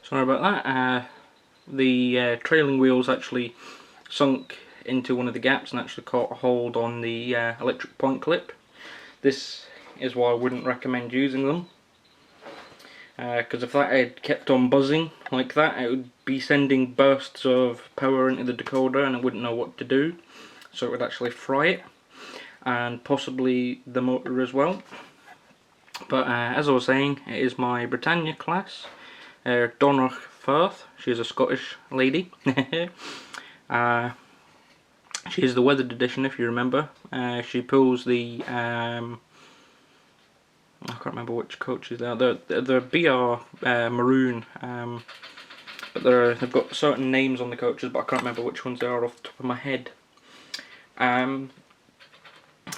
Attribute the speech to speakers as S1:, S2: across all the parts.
S1: Sorry about that. The trailing wheels actually sunk into one of the gaps and actually caught a hold on the electric point clip. This is why I wouldn't recommend using them, because if that had kept on buzzing like that, it would be sending bursts of power into the decoder and it wouldn't know what to do, so it would actually fry it and possibly the motor as well. But as I was saying, it is my Britannia class, Donna Firth. She's a Scottish lady. She is the weathered edition, if you remember. She pulls the I can't remember which coaches they are. They're BR maroon, but they've got certain names on the coaches, but I can't remember which ones they are off the top of my head.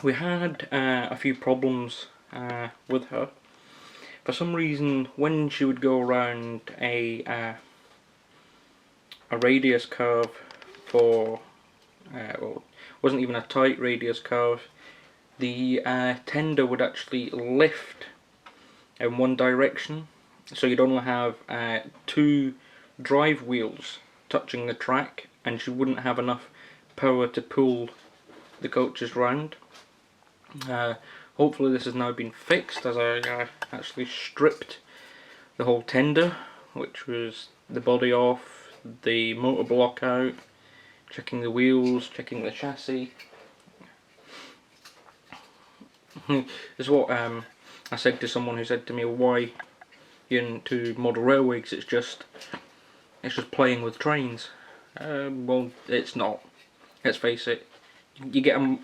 S1: We had a few problems with her. For some reason, when she would go around a radius curve for, well, it wasn't even a tight radius curve, the tender would actually lift in one direction, so you'd only have two drive wheels touching the track, and she wouldn't have enough power to pull the coaches round. Hopefully this has now been fixed, as I actually stripped the whole tender, which was the body off, the motor block out, checking the wheels, checking the chassis. This is what I said to someone who said to me, why you're into model railway, because it's just playing with trains. Well, it's not. Let's face it. You get a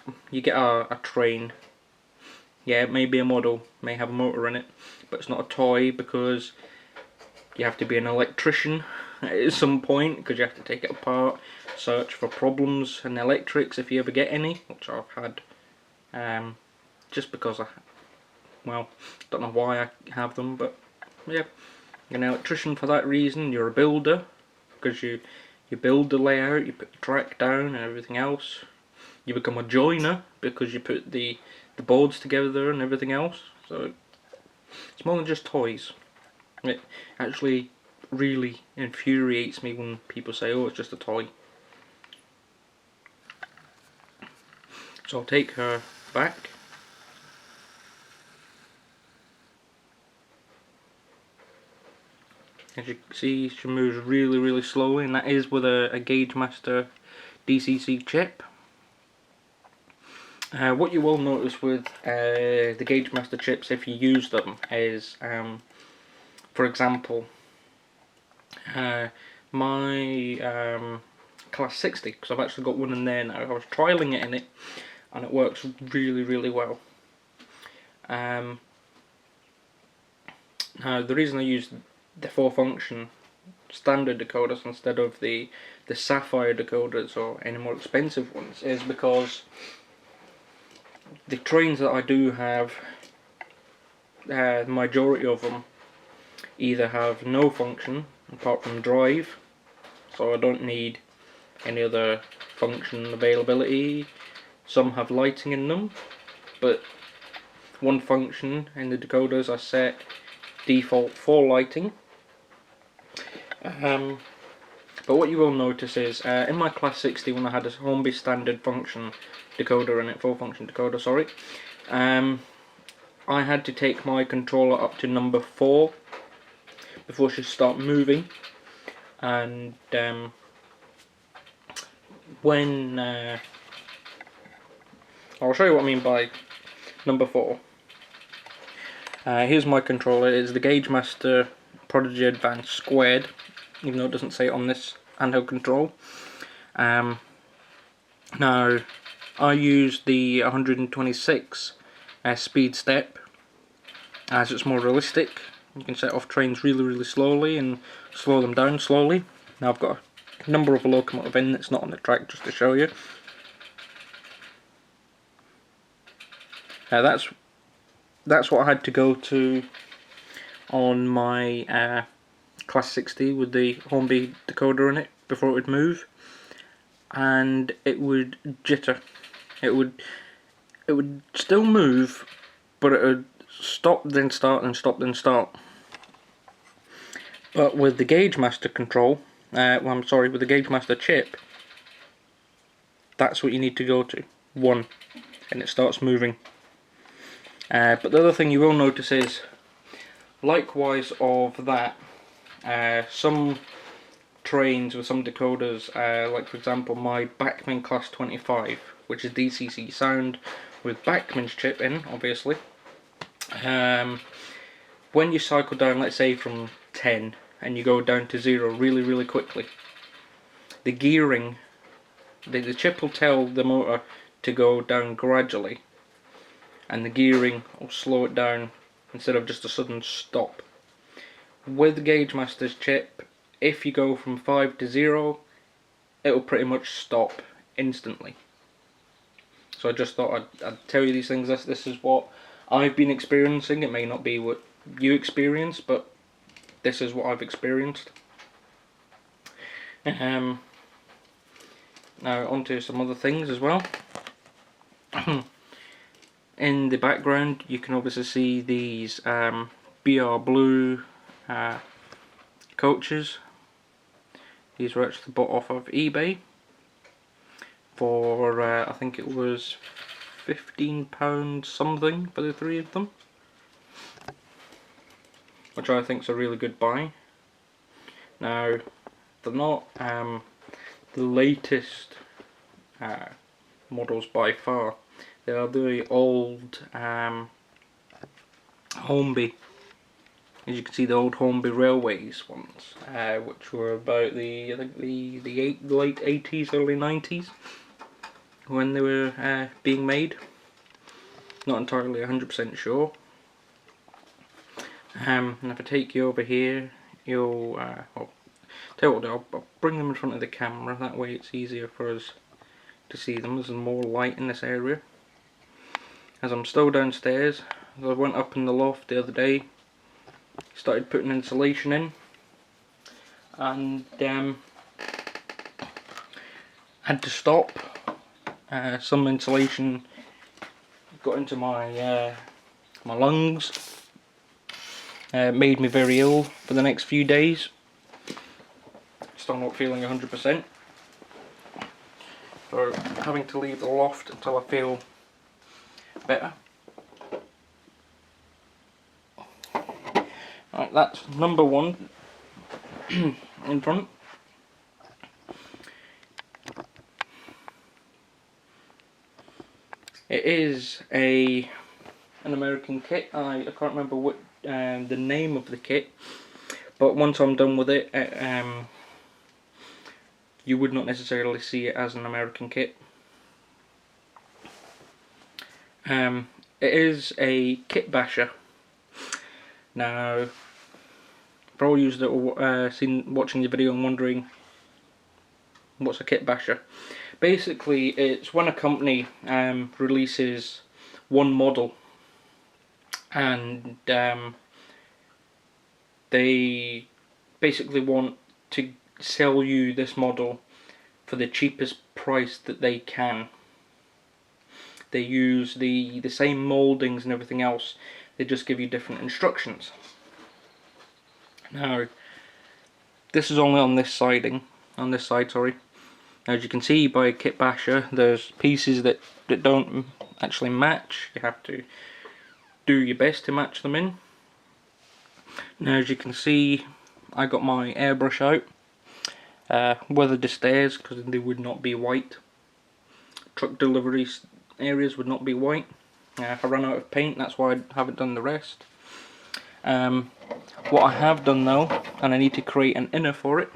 S1: train. Yeah, it may be a model, may have a motor in it, but it's not a toy, because you have to be an electrician at some point, because you have to take it apart, search for problems in electrics if you ever get any, which I've had, just because well, don't know why I have them, but yeah, you're an electrician for that reason. You're a builder, because you build the layout, you put the track down and everything else. You become a joiner, because you put the boards together and everything else. So it's more than just toys. It actually really infuriates me when people say, oh, it's just a toy. So I'll take her back. As you can see, she moves really slowly, and that is with a Gauge Master DCC chip. What you will notice with the Gauge Master chips, if you use them, is, for example, my Class 60, because I've actually got one in there now. I was trialling it in it, and it works really well. Now, the reason I use the 4-function standard decoders instead of the Sapphire decoders or any more expensive ones is because the trains that I do have, the majority of them either have no function apart from drive, so I don't need any other function availability. Some have lighting in them, but one function in the decoders I set default for lighting. But what you will notice is, in my Class 60, when I had a Hornby standard function decoder in it, 4-function decoder, sorry, I had to take my controller up to number 4 before she start moving, and when I'll show you what I mean by number 4. Here's my controller. It's the Gauge Master Prodigy Advanced Squared, even though it doesn't say it on this handheld control. Now, I use the 126 speed step, as it's more realistic. You can set off trains really slowly and slow them down slowly. Now I've got a number of locomotive in that's not on the track, just to show you. That's what I had to go to on my Class 60 with the Hornby decoder in it before it would move, and it would jitter. It would still move, but it would stop then start and stop then start. But with the Gauge Master control, with the Gauge Master chip, that's what you need to go to, 1, and it starts moving. But the other thing you will notice is, likewise of that, some trains with some decoders, like for example my Bachmann Class 25, which is DCC sound with Bachmann's chip in, obviously. When you cycle down, let's say from 10, and you go down to 0 really quickly, the gearing, the chip will tell the motor to go down gradually, and the gearing will slow it down instead of just a sudden stop. With the Gauge Master's chip, if you go from 5 to 0, it will pretty much stop instantly. So I just thought I'd tell you these things. This is what I've been experiencing. It may not be what you experience, but this is what I've experienced. Now onto some other things as well. In the background you can obviously see these BR Blue coaches. These were actually bought off of eBay for I think it was £15 something for the 3 of them, which I think is a really good buy. Now they're not the latest models by far. They are the old Hornby. As you can see, the old Hornby Railways ones, which were about the late 80s, early 90s when they were being made. Not entirely 100% sure. And if I take you over here, you'll tell you what, I'll bring them in front of the camera. That way, it's easier for us to see them. There's more light in this area. As I'm still downstairs, I went up in the loft the other day, started putting insulation in, and had to stop. Some insulation got into my my lungs, made me very ill for the next few days. Still not feeling 100%, so having to leave the loft until I feel better. Right, that's number 1 in front. It is an American kit. I can't remember what the name of the kit, but once I'm done with it, you would not necessarily see it as an American kit. It is a kit basher. Now, for all you that are watching the video and wondering what's a kit basher, basically it's when a company releases one model and they basically want to sell you this model for the cheapest price that they can. They use the same mouldings and everything else, they just give you different instructions. Now, this is only on this side, sorry. Now, as you can see by kit basher, there's pieces that don't actually match. You have to do your best to match them in. Now, as you can see, I got my airbrush out, weathered the stairs because they would not be white. Truck deliveries areas would not be white. I ran out of paint, that's why I haven't done the rest. What I have done though, and I need to create an inner for it,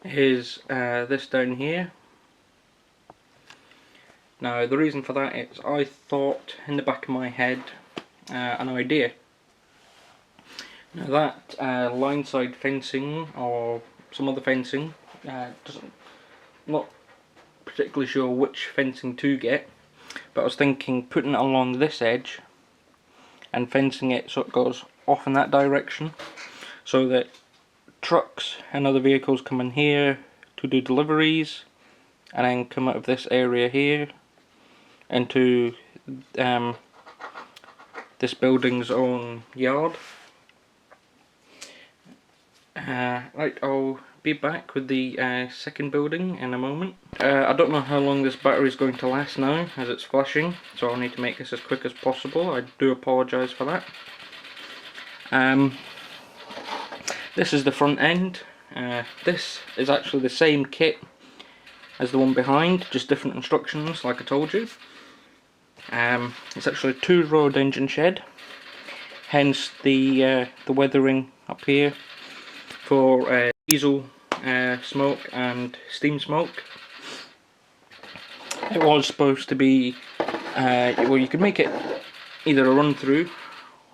S1: is this down here. Now the reason for that is I thought in the back of my head an idea. Now that line side fencing or some other fencing, not particularly sure which fencing to get, but I was thinking putting it along this edge and fencing it so it goes off in that direction, so that trucks and other vehicles come in here to do deliveries and then come out of this area here into this building's own yard. Right, I'll be back with the second building in a moment. I don't know how long this battery is going to last now, as it's flashing, so I'll need to make this as quick as possible. I do apologise for that. This is the front end. This is actually the same kit as the one behind, just different instructions, like I told you. It's actually a 2-road engine shed, hence the weathering up here for diesel smoke and steam smoke. It was supposed to be, well, you could make it either a run through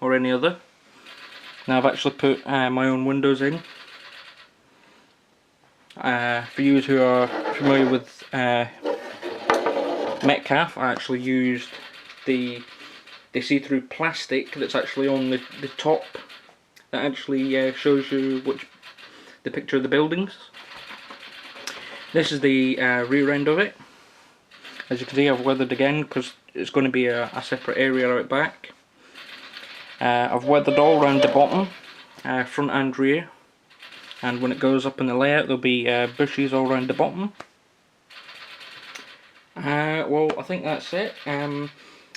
S1: or any other. Now I've actually put my own windows in. For you who are familiar with Metcalf, I actually used the see-through plastic that's actually on the top that actually shows you the picture of the buildings. This is the rear end of it. As you can see, I've weathered again because it's going to be a separate area out back. I've weathered all around the bottom, front and rear, and when it goes up in the layout there'll be bushes all around the bottom. Well, I think that's it.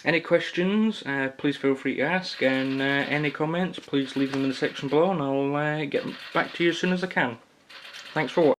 S1: Any questions, please feel free to ask, and any comments, please leave them in the section below, and I'll get back to you as soon as I can. Thanks for watching.